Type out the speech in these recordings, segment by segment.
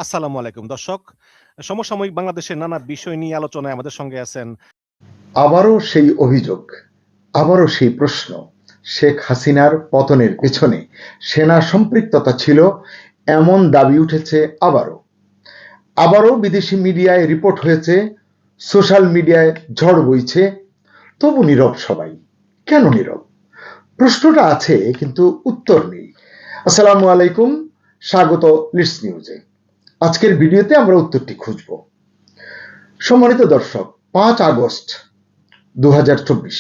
আসসালামু আলাইকুম দর্শক। সমসাময়িক বাংলাদেশের নানা বিষয় নিয়ে আলোচনায় আমাদের সঙ্গে আছেন। আবারও সেই অভিযোগ, আবারও সেই প্রশ্ন, শেখ হাসিনার পতনের পেছনে সেনা সম্পৃক্ততা ছিল এমন দাবি উঠেছে। আবারও বিদেশি মিডিয়ায় রিপোর্ট হয়েছে, সোশ্যাল মিডিয়ায় ঝড় বইছে। তবু নীরব সবাই। কেন নীরব? প্রশ্নটা আছে কিন্তু উত্তর নেই। আসসালামু আলাইকুম, স্বাগত লিডস নিউজে। আজকের ভিডিওতে আমরা উত্তরটি খুঁজব। সম্মানিত দর্শক, 5 আগস্ট 2024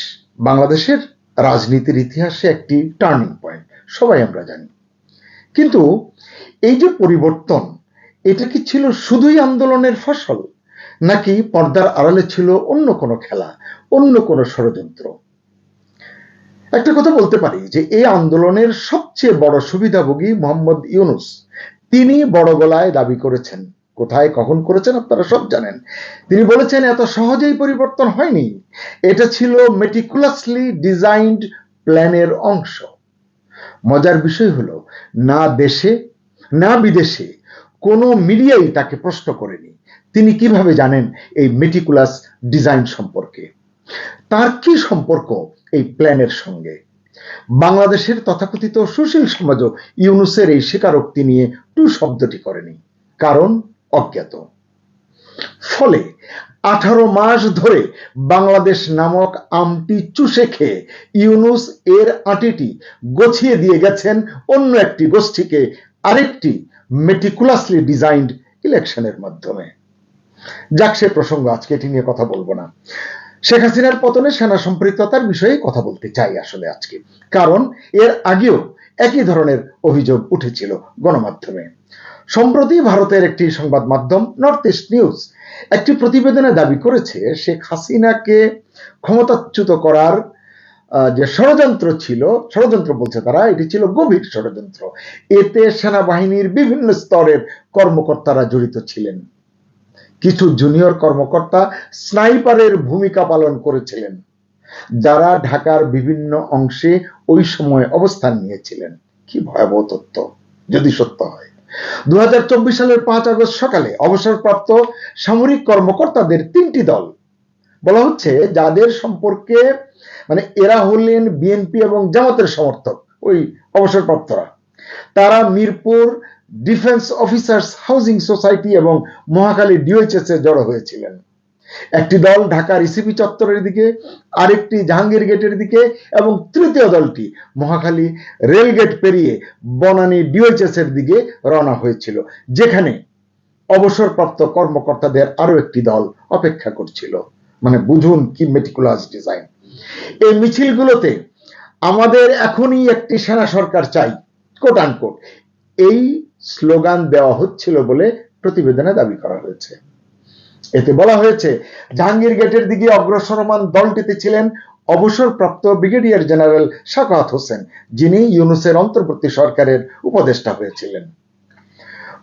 বাংলাদেশের রাজনীতির ইতিহাসে একটি টার্নিং পয়েন্ট, সবাই আমরা জানি। কিন্তু এই যে পরিবর্তন, এটা কি ছিল শুধুই আন্দোলনের ফসল, নাকি পর্দার আড়ালে ছিল অন্য কোনো খেলা, অন্য কোনো ষড়যন্ত্র? একটা কথা বলতে পারি যে এই আন্দোলনের সবচেয়ে বড় সুবিধাভোগী মোহাম্মদ ইউনূস, তিনি বড় গলায় দাবি করেছেন, কোথায় কখন করেছেন আপনারা সব জানেন। তিনি বলেছেন এত সহজেই পরিবর্তন হয়নি, এটা ছিল মেটিকুলাসলি ডিজাইনড প্ল্যানের অংশ। মজার বিষয় হলো, না দেশে না বিদেশে কোনো মিডিয়াই তাকে প্রশ্ন করেনি তিনি কিভাবে জানেন এই মেটিকুলাস ডিজাইন সম্পর্কে। তার কি সম্পর্ক এই প্ল্যানের সঙ্গে? বাংলাদেশের তথাকথিত সুশীল সমাজও ইউনূসের এই স্বীকারোক্তি নিয়ে টু শব্দটি করেনি, কারণ অজ্ঞাত। ফলে 18 মাস ধরে বাংলাদেশ নামক আমটি চুষে খেয়ে ইউনূস এর আঁটিটি গছিয়ে দিয়ে গেছেন অন্য একটি গোষ্ঠীকে, আরেকটি মেটিকুলাসলি ডিজাইনড ইলেকশনের মাধ্যমে। যাক, সে প্রসঙ্গ, আজকে এটি নিয়ে কথা বলবো না। শেখ হাসিনার পতনে সেনা সম্পৃক্ততার বিষয়ে কথা বলতে চাই আসলে আজকে, কারণ এর আগেও একই ধরনের অভিযোগ উঠেছিল গণমাধ্যমে। সম্প্রতি ভারতের একটি সংবাদ মাধ্যম নর্থ ইস্ট নিউজ একটি প্রতিবেদনে দাবি করেছে শেখ হাসিনাকে ক্ষমতাচ্যুত করার যে ষড়যন্ত্র ছিল, ষড়যন্ত্র বলছে তারা, এটি ছিল গভীর ষড়যন্ত্র। এতে সেনাবাহিনীর বিভিন্ন স্তরের কর্মকর্তারা জড়িত ছিলেন। কিছু জুনিয়র কর্মকর্তা স্নাইপারের ভূমিকা পালন করেছিলেন, যারা ঢাকার বিভিন্ন অংশে ওই সময় অবস্থান নিয়েছিলেন। কি ভয়াবহ তথ্য যদি সত্য হয়। 2024 সালের 5 আগস্ট সকালে অবসরপ্রাপ্ত সামরিক কর্মকর্তাদের 3টি দল বলা হচ্ছে, যাদের সম্পর্কে এরা হলেন বিএনপি এবং জামাতের সমর্থক, ওই অবসরপ্রাপ্তরা। তারা Mirpur defence officers housing society এবং মহাখালী ডিওএইচএস এ জড়ো হয়েছিলেন। একটি দল ঢাকা রিসিপি চত্বরের দিকে, আরেকটি জাহাঙ্গীর গেটের দিকে এবং তৃতীয় দলটি মহাখালী রেলগেট পেরিয়ে বনানী ডিওএইচএস এর দিকে রওনা হয়েছিল, যেখানে অবসরপ্রাপ্ত কর্মকর্তাদের আরো একটি দল অপেক্ষা করছিল। বুঝুন কি মেটিকুলাস ডিজাইন। এই মিছিলগুলোতে আমাদের এখনই একটি সেনা সরকার চাই, কোট আনকোট, এই স্লোগান দেওয়া হচ্ছিল বলে প্রতিবেদনে দাবি করা হয়েছে। এতে বলা হয়েছে, জাহাঙ্গীর গেটের দিকে অগ্রসরমান দলটিতে ছিলেন অবসরপ্রাপ্ত ব্রিগেডিয়ার জেনারেল শাকাওয়াত হোসেন, যিনি ইউনূসের অন্তর্বর্তী সরকারের উপদেষ্টা হয়েছিলেন।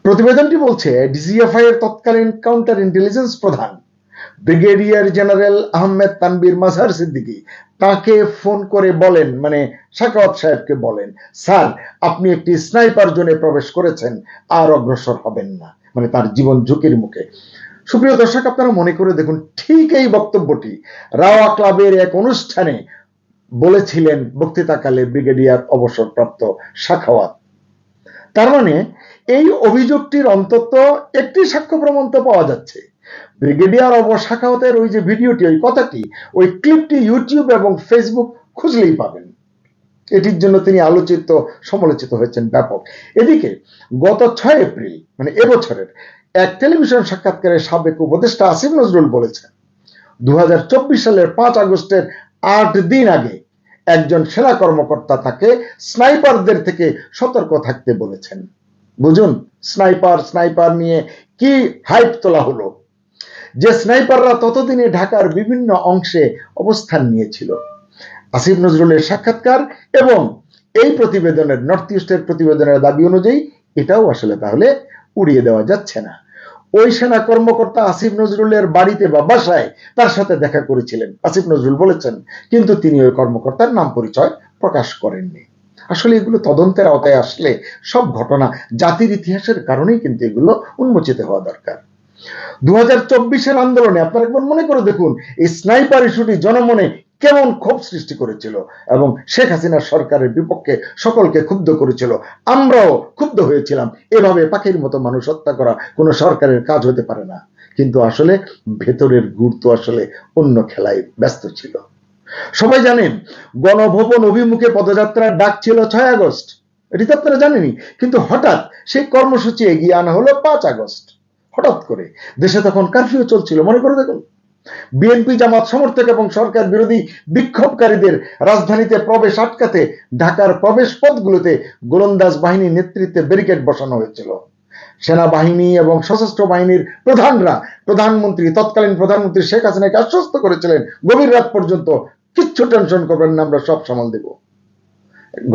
প্রতিবেদনটি বলছে, ডিজিএফআই এর তৎকালীন কাউন্টার ইন্টেলিজেন্স প্রধান ব্রিগেডিয়ার জেনারেল আহমেদ তানবীর মাজহার সিদ্দিকী তাকে ফোন করে বলেন, শাকাওয়াত সাহেবকে বলেন, স্যার আপনি একটি স্নাইপার জোনে প্রবেশ করেছেন, আর অগ্রসর হবেন না, তার জীবন ঝুঁকির মুখে। সুপ্রিয় দর্শক, আপনারা মনে করে দেখুন, ঠিক এই বক্তব্যটি রাওয়া ক্লাবের এক অনুষ্ঠানে বলেছিলেন বক্তৃতাকালে ব্রিগেডিয়ার অবসরপ্রাপ্ত শাখাওয়াত। তার এই অভিযোগটির অন্তত একটি সাক্ষ্য প্রমাণ তো পাওয়া যাচ্ছে। ব্রিগেডিয়ার শাখাওয়াতের ওই যে ভিডিওটি, ওই কথাটি, ওই ক্লিপটি ইউটিউব এবং ফেসবুক খুঁজলেই পাবেন। এটির জন্য তিনি আলোচিত, সমালোচিত হয়েছেন ব্যাপক। এদিকে গত 6 এপ্রিল এবছরের এক টেলিভিশন সাক্ষাৎকারে সাবেক উপদেষ্টা আসিফ নজরুল বলেছেন, 2024 সালের 5 আগস্টের 8 দিন আগে একজন সেনা কর্মকর্তা তাকে স্নাইপারদের থেকে সতর্ক থাকতে বলেছেন। বুঝুন, স্নাইপার নিয়ে কি হাইপ তোলা হলো। যে স্নাইপাররা ততদিনে ঢাকার বিভিন্ন অংশে অবস্থান নিয়েছিল। আসিফ নজরুলের সাক্ষাৎকার এবং এই প্রতিবেদনের, নর্থ ইস্টের প্রতিবেদনের দাবি অনুযায়ী এটাও আসলে তাহলে উড়িয়ে দেওয়া যাচ্ছে না। ওই সেনা কর্মকর্তা আসিফ নজরুলের বাড়িতে বা বাসায় তার সাথে দেখা করেছিলেন, আসিফ নজরুল বলেছেন, কিন্তু তিনি ওই কর্মকর্তার নাম পরিচয় প্রকাশ করেননি। আসলে এগুলো তদন্তের আওতায় আসলে সব ঘটনা জাতির ইতিহাসের কারণেই কিন্তু এগুলো উন্মোচিত হওয়া দরকার। 2024-এর আন্দোলনে আপনারা একবার মনে করে দেখুন, এই স্নাইপার ইস্যুটি জনমনে কেমন ক্ষোভ সৃষ্টি করেছিল এবং শেখ হাসিনার সরকারের বিপক্ষে সকলকে ক্ষুব্ধ করেছিল। আমরাও ক্ষুব্ধ হয়েছিলাম। এভাবে পাখির মতো মানুষ হত্যা করা কোনো সরকারের কাজ হতে পারে না। কিন্তু আসলে ভেতরের গুড় তো আসলে অন্য খেলায় ব্যস্ত ছিল। সবাই জানেন গণভবন অভিমুখে পদযাত্রার ডাক ছিল 6 আগস্ট, এটি তো আপনারা জানেনই। কিন্তু হঠাৎ সেই কর্মসূচি এগিয়ে আনা হলো 5 আগস্ট। হঠাৎ করে দেশে তখন কারফিউ চলছিল, মনে করে দেখুন। বিএনপি জামাত সমর্থক এবং সরকার বিরোধী বিক্ষোভকারীদের রাজধানীতে প্রবেশ আটকাতে ঢাকার প্রবেশ পথগুলোতে গোলন্দাজ বাহিনীর নেতৃত্বে ব্যারিকেড বসানো হয়েছিল। সেনাবাহিনী এবং সশস্ত্র বাহিনীর প্রধানরা তৎকালীন প্রধানমন্ত্রী শেখ হাসিনাকে আশ্বস্ত করেছিলেন গভীর রাত পর্যন্ত, কিচ্ছু টেনশন করবেন না, আমরা সব সামাল দেব।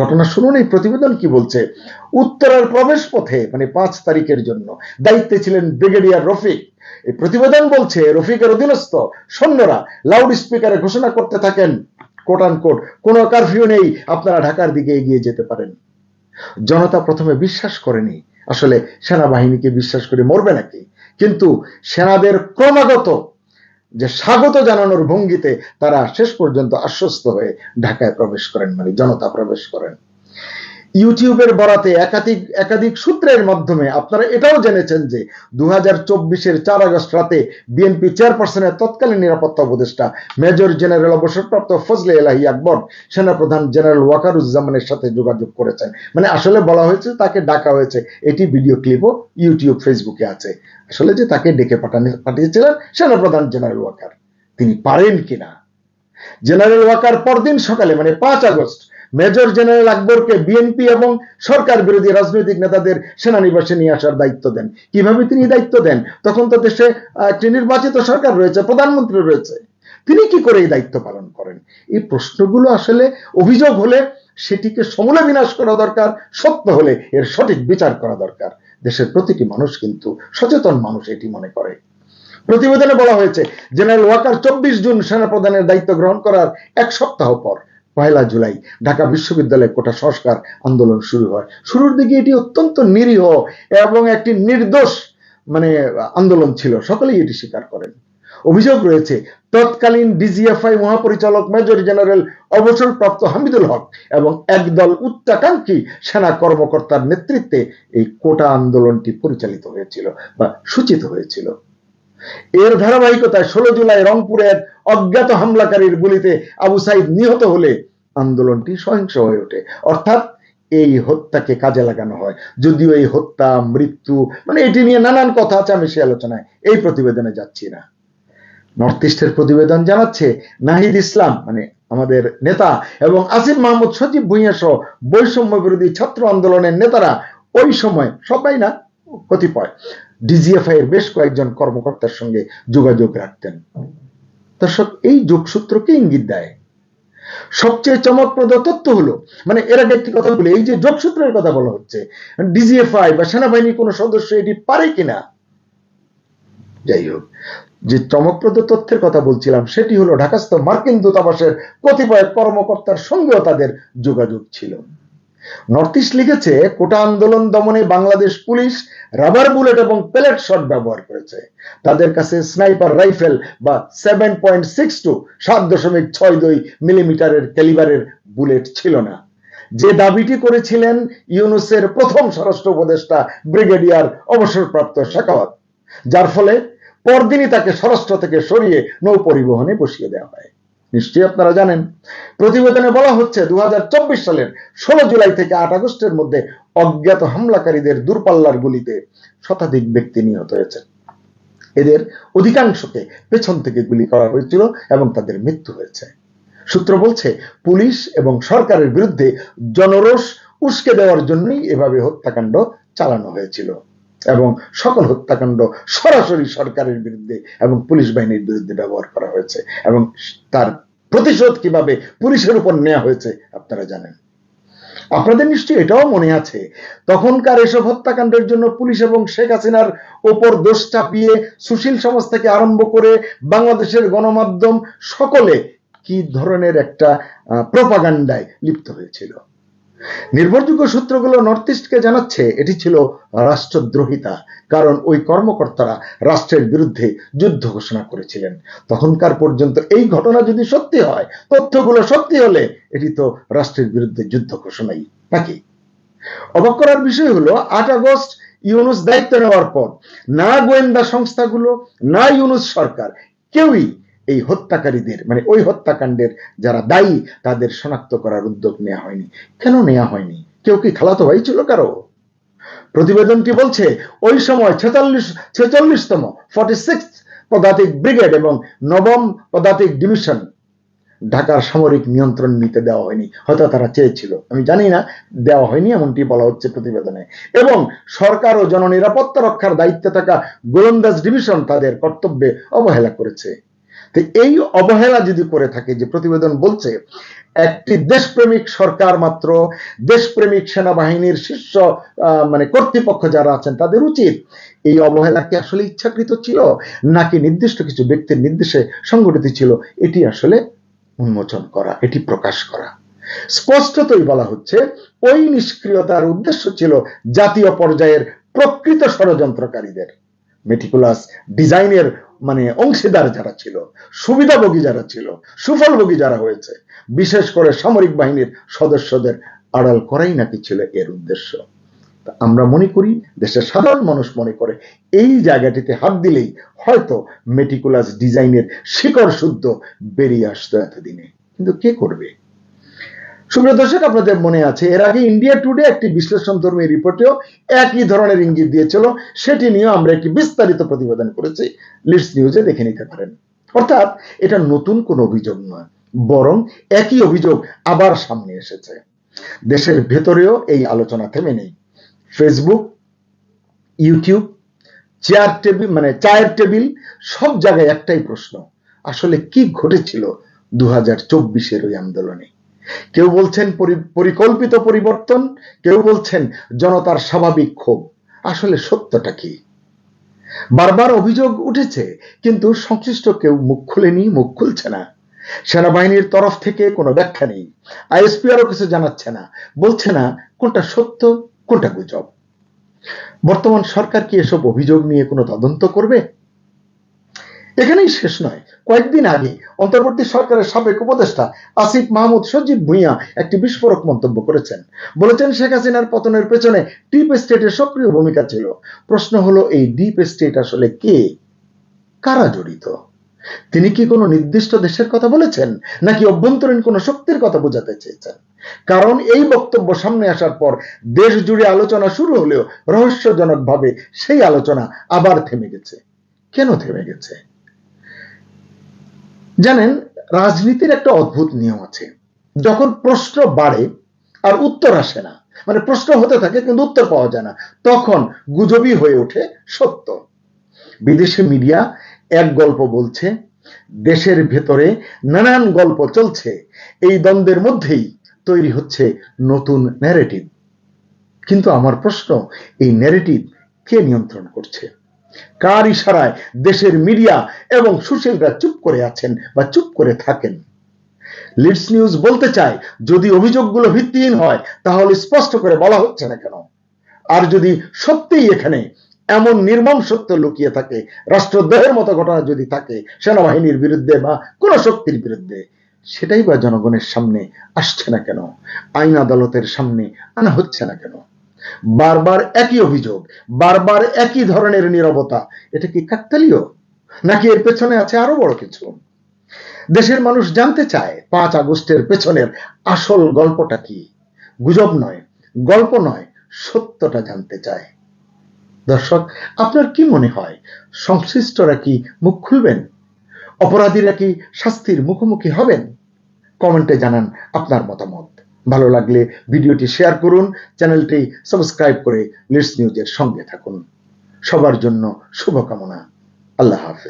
ঘটনা শুনুন এই প্রতিবেদন কি বলছে। উত্তরার প্রবেশ পথে 5 তারিখের জন্য দায়িত্বে ছিলেন ব্রিগেডিয়ার রফিক। এই প্রতিবেদন বলছে রফিকের অধীনস্থ সৈন্যরা লাউড স্পিকারে ঘোষণা করতে থাকেন, কোট আনকোট, কোনো কারফিউ নেই, আপনারা ঢাকার দিকে এগিয়ে যেতে পারেন। জনতা প্রথমে বিশ্বাস করেনি, আসলে সেনাবাহিনীকে বিশ্বাস করে মরবে নাকি। কিন্তু সেনাদের ক্রমাগত যে স্বাগত জানানোর ভঙ্গিতে তারা শেষ পর্যন্ত আশ্বস্ত হয়ে ঢাকায় প্রবেশ করেন, জনতা প্রবেশ করেন। ইউটিউবের বরাতে একাধিক সূত্রের মাধ্যমে আপনারা এটাও জেনেছেন যে 2024-এর 4 আগস্ট রাতে বিএনপি চেয়ারপারসনের তৎকালীন নিরাপত্তা উপদেষ্টা মেজর জেনারেল অবসরপ্রাপ্ত ফজলে এলাহি আকবর সেনাপ্রধান জেনারেল ওয়াকারুজ্জামানের সাথে যোগাযোগ করেছেন। আসলে বলা হয়েছে তাকে ডাকা হয়েছে, এটি ভিডিও ক্লিপও ইউটিউব ফেসবুকে আছে। আসলে যে তাকে ডেকে পাঠিয়েছিলেন সেনাপ্রধান জেনারেল ওয়াকার, তিনি পারেন কিনা। জেনারেল ওয়াকার পরদিন সকালে 5 আগস্ট মেজর জেনারেল আকবরকে বিএনপি এবং সরকার বিরোধী রাজনৈতিক নেতাদের সেনানিবাসে নিয়ে আসার দায়িত্ব দেন। কিভাবে তিনি দায়িত্ব দেন? তখন তো দেশে একটি নির্বাচিত সরকার রয়েছে, প্রধানমন্ত্রী রয়েছে, তিনি কি করে এই দায়িত্ব পালন করেন? এই প্রশ্নগুলো আসলে অভিযোগ হলে সেটিকে সমূলে বিনাশ করা দরকার, সত্য হলে এর সঠিক বিচার করা দরকার। দেশের প্রতিটি মানুষ কিন্তু সচেতন মানুষ এটি মনে করে। প্রতিবেদনে বলা হয়েছে জেনারেল ওয়াকার 24 জুন সেনাপ্রধানের দায়িত্ব গ্রহণ করার 1 সপ্তাহ পর 1 জুলাই ঢাকা বিশ্ববিদ্যালয়ে কোটা সংস্কার আন্দোলন শুরু হয়। শুরুর দিকে এটি অত্যন্ত নিরীহ এবং একটি নির্দোষ আন্দোলন ছিল, সকলেই এটি স্বীকার করেন। অভিযোগ রয়েছে তৎকালীন ডিজিএফআই মহাপরিচালক মেজর জেনারেল অবসরপ্রাপ্ত হামিদুল হক এবং একদল উচ্চাকাঙ্ক্ষী সেনা কর্মকর্তার নেতৃত্বে এই কোটা আন্দোলনটি পরিচালিত হয়েছিল বা সূচিত হয়েছিল। এর ধারাবাহিকতায় 16 জুলাই রংপুরের অজ্ঞাত হামলাকারীর গুলিতে আবু সাইদ নিহত হলে আন্দোলনটি সহিংস হয়ে ওঠে। অর্থাৎ এই হত্যাকে কাজে লাগানো হয়। যদিও এই হত্যা, মৃত্যু এটি নিয়ে নানান কথা আছে, আমি সে আলোচনায় এই প্রতিবেদনে যাচ্ছি না। নর্থ ইস্টের প্রতিবেদন জানাচ্ছে নাহিদ ইসলাম আমাদের নেতা এবং আসিফ মাহমুদ, সজীব ভুঁইয়া সহ বৈষম্য বিরোধী ছাত্র আন্দোলনের নেতারা ওই সময়, সবাই না, কতিপয় ডিজিএফআই এর বেশ কয়েকজন কর্মকর্তার সঙ্গে যোগাযোগ রাখতেন। দর্শক, এই যোগসূত্রকে ইঙ্গিত দেয়। সবচেয়ে চমকপ্রদ তথ্য হলো এর আগে একটি কথা বলি, এই যে যোগসূত্রের কথা বলা হচ্ছে, ডিজিএফআই বা সেনাবাহিনীর কোন সদস্য এটি পারে কিনা। যাই হোক, যে চমকপ্রদ তথ্যের কথা বলছিলাম সেটি হলো ঢাকাস্থ মার্কিন দূতাবাসের কতিপয় কর্মকর্তার সঙ্গেও তাদের যোগাযোগ ছিল। নর্থ ইস্ট লিখেছে কোটা আন্দোলন দমনে বাংলাদেশ পুলিশ রাবার বুলেট এবং পেলেট শট ব্যবহার করেছে। তাদের কাছে স্নাইপার রাইফেল বা 7.62 7.62 মিলিমিটারের ক্যালিবারের বুলেট ছিল না, যে দাবিটি করেছিলেন ইউনূসের প্রথম স্বরাষ্ট্র উপদেষ্টা ব্রিগেডিয়ার অবসরপ্রাপ্ত সাখাওয়াত, যার ফলে পরদিনই তাকে স্বরাষ্ট্র থেকে সরিয়ে নৌ পরিবহনে বসিয়ে দেওয়া হয়। নিশ্চয়ই আপনারা জানেন। প্রতিবেদনে বলা হচ্ছে 2024 সালের 16 জুলাই থেকে 8 আগস্টের মধ্যে অজ্ঞাত হামলাকারীদের দূরপাল্লার গুলিতে শতাধিক ব্যক্তি নিহত হয়েছে। এদের অধিকাংশকে পেছন থেকে গুলি করা হয়েছিল এবং তাদের মৃত্যু হয়েছে। সূত্র বলছে পুলিশ এবং সরকারের বিরুদ্ধে জনরোষ উস্কে দেওয়ার জন্যই এভাবে হত্যাকাণ্ড চালানো হয়েছিল এবং সকল হত্যাকাণ্ড সরাসরি সরকারের বিরুদ্ধে এবং পুলিশ বাহিনীর বিরুদ্ধে ব্যবহার করা হয়েছে এবং তার প্রতিশোধ কিভাবে পুলিশের উপর নেওয়া হয়েছে আপনারা জানেন। আপনাদের নিশ্চয়ই এটাও মনে আছে তখনকার এসব হত্যাকাণ্ডের জন্য পুলিশ এবং শেখ হাসিনার ওপর দোষ চাপিয়ে সুশীল সমাজ থেকে আরম্ভ করে বাংলাদেশের গণমাধ্যম সকলে কি ধরনের একটা প্রপাগান্ডায় লিপ্ত হয়েছিল। নির্ভরযোগ্য সূত্রগুলো নর্থ ইস্টকে জানাচ্ছে এটি ছিল রাষ্ট্রদ্রোহিতা, কারণ ওই কর্মকর্তারা রাষ্ট্রের বিরুদ্ধে যুদ্ধ ঘোষণা করেছিলেন। তখনকার পর্যন্ত এই ঘটনা যদি সত্যি হয়, তথ্যগুলো সত্যি হলে এটি তো রাষ্ট্রের বিরুদ্ধে যুদ্ধ ঘোষণাই নাকি? অবাক করার বিষয় হলো 8 আগস্ট ইউনূস দায়িত্ব নেওয়ার পর না গোয়েন্দা সংস্থাগুলো, না ইউনূস সরকার, কেউই এই হত্যাকারীদের মানে ওই হত্যাকাণ্ডের যারা দায়ী তাদের শনাক্ত করার উদ্যোগ নেওয়া হয়নি। কেন নেওয়া হয়নি? কেউ কি খালাতো ভাই ছিল কারো? প্রতিবেদনটি বলছে ওই সময় 46তম 46th পদাতিক ব্রিগেড এবং 9ম পদাতিক ডিভিশন ঢাকার সামরিক নিয়ন্ত্রণ নিতে দেওয়া হয়নি। হয়তো তারা চেয়েছিল, আমি জানি না, দেওয়া হয়নি এমনটি বলা হচ্ছে প্রতিবেদনে। এবং সরকার ও জননিরাপত্তা রক্ষার দায়িত্বে থাকা গোলন্দাজ ডিভিশন তাদের কর্তব্যে অবহেলা করেছে। তো এই অবহেলা যদি করে থাকে, যে প্রতিবেদন বলছে একটি দেশপ্রেমিক সরকার মাত্র, দেশপ্রেমিক সেনাবাহিনীর শীর্ষ মানে কর্তৃপক্ষ যারা আছেন তাদের উচিত এই অবহেলা কি আসলে ইচ্ছাকৃত ছিল নাকি নির্দিষ্ট কিছু ব্যক্তির নির্দেশে সংগঠিত ছিল, এটি আসলে উন্মোচন করা, এটি প্রকাশ করা। স্পষ্টতই বলা হচ্ছে ওই নিষ্ক্রিয়তার উদ্দেশ্য ছিল জাতীয় পর্যায়ের প্রকৃত ষড়যন্ত্রকারীদের, মেটিকুলাস ডিজাইনের মানে অংশীদার যারা ছিল, সুবিধাভোগী যারা ছিল, সুফলভোগী যারা হয়েছে, বিশেষ করে সামরিক বাহিনীর সদস্যদের আড়াল করাই নাকি ছিল এর উদ্দেশ্য। আমরা মনে করি, দেশের সাধারণ মানুষ মনে করে এই জায়গাটিতে হাত দিলেই হয়তো মেটিকুলাস ডিজাইনের শিকড় শুদ্ধ বেরিয়ে আসতো এতদিনে, কিন্তু কে করবে? সুপ্রিয় দর্শক, আপনাদের মনে আছে এর আগে ইন্ডিয়া টুডে একটি বিশ্লেষণধর্মী রিপোর্টেও একই ধরনের ইঙ্গিত দিয়েছিল, সেটি নিয়ে আমরা একটি বিস্তারিত প্রতিবেদন করেছি, লিডস নিউজে দেখে নিতে পারেন। অর্থাৎ এটা নতুন কোনো অভিযোগ নয়, বরং একই অভিযোগ আবার সামনে এসেছে। দেশের ভেতরেও এই আলোচনা থেমে নেই। ফেসবুক, ইউটিউব, চায়ের টেবিল সব জায়গায় একটাই প্রশ্ন, আসলে কি ঘটেছিল 2024-এর ওই আন্দোলনে? কেউ বলছেন পরিকল্পিত পরিবর্তন, কেউ বলছেন জনতার স্বাভাবিক ক্ষোভ। আসলে সত্যটা কি? বারবার অভিযোগ উঠেছে, কিন্তু সংশ্লিষ্ট কেউ মুখ খুলেনি, মুখ খুলছে না। সেনাবাহিনীর তরফ থেকে কোনো ব্যাখ্যা নেই, আইএসপিআরও কিছু জানাচ্ছে না, বলছে না কোনটা সত্য কোনটা গুজব। বর্তমান সরকার কি এসব অভিযোগ নিয়ে কোনো তদন্ত করবে? এখানেই শেষ নয়। কয়েকদিন আগে অন্তর্বর্তী সরকারের সাবেক উপদেষ্টা আসিফ মাহমুদ সজীব ভুঁইয়া একটি বিস্ফোরক মন্তব্য করেছেন। বলেছেন শেখ হাসিনার পতনের পেছনে ডিপ স্টেটের সক্রিয় ভূমিকা ছিল। প্রশ্ন হলো এই ডিপ স্টেট আসলে কে, কারা জড়িত? তিনি কি কোনো নির্দিষ্ট দেশের কথা বলেছেন নাকি অভ্যন্তরীণ কোনো শক্তির কথা বোঝাতে চেয়েছেন? কারণ এই বক্তব্য সামনে আসার পর দেশ জুড়ে আলোচনা শুরু হলেও রহস্যজনকভাবে সেই আলোচনা আবার থেমে গেছে। কেন থেমে গেছে? জানেন, রাজনীতির একটা অদ্ভুত নিয়ম আছে, যখন প্রশ্ন বাড়ে আর উত্তর আসে না, মানে প্রশ্ন হতে থাকে কিন্তু উত্তর পাওয়া যায় না, তখন গুজবই হয়ে ওঠে সত্য। বিদেশি মিডিয়া এক গল্প বলছে, দেশের ভেতরে নানান গল্প চলছে, এই দ্বন্দ্বের মধ্যেই তৈরি হচ্ছে নতুন ন্যারেটিভ। কিন্তু আমার প্রশ্ন, এই ন্যারেটিভ কে নিয়ন্ত্রণ করছে? কার ইশারায় দেশের মিডিয়া এবং সুশীলরা চুপ করে আছেন বা চুপ করে থাকেন? লিডস নিউজ বলতে চায়, যদি অভিযোগগুলো ভিত্তিহীন হয় তাহলে স্পষ্ট করে বলা হচ্ছে না কেন? আর যদি সত্যিই এখানে এমন নির্মম সত্য লুকিয়ে থাকে, রাষ্ট্রদ্রোহের মতো ঘটনা যদি থাকে সেনাবাহিনীর বিরুদ্ধে বা কোন শক্তির বিরুদ্ধে, সেটাই বা জনগণের সামনে আসছে না কেন? আইন আদালতের সামনে আনা হচ্ছে না কেন? বারবার একই অভিযোগ, বারবার একই ধরনের নীরবতা, এটা কি কাকতালীয় নাকি এর পেছনে আছে আরো বড় কিছু? দেশের মানুষ জানতে চায় 5 আগস্টের পেছনের আসল গল্পটা কি। গুজব নয়, গল্প নয়, সত্যটা জানতে চায়। দর্শক, আপনার কি মনে হয়, সংশ্লিষ্টরা কি মুখ খুলবেন? অপরাধীরা কি শাস্তির মুখোমুখি হবেন? কমেন্টে জানান আপনার মতামত। ভালো লাগলে ভিডিওটি শেয়ার করুন, চ্যানেলটি সাবস্ক্রাইব করে লিডস নিউজের সঙ্গে থাকুন। সবার জন্য শুভকামনা। আল্লাহ হাফেজ।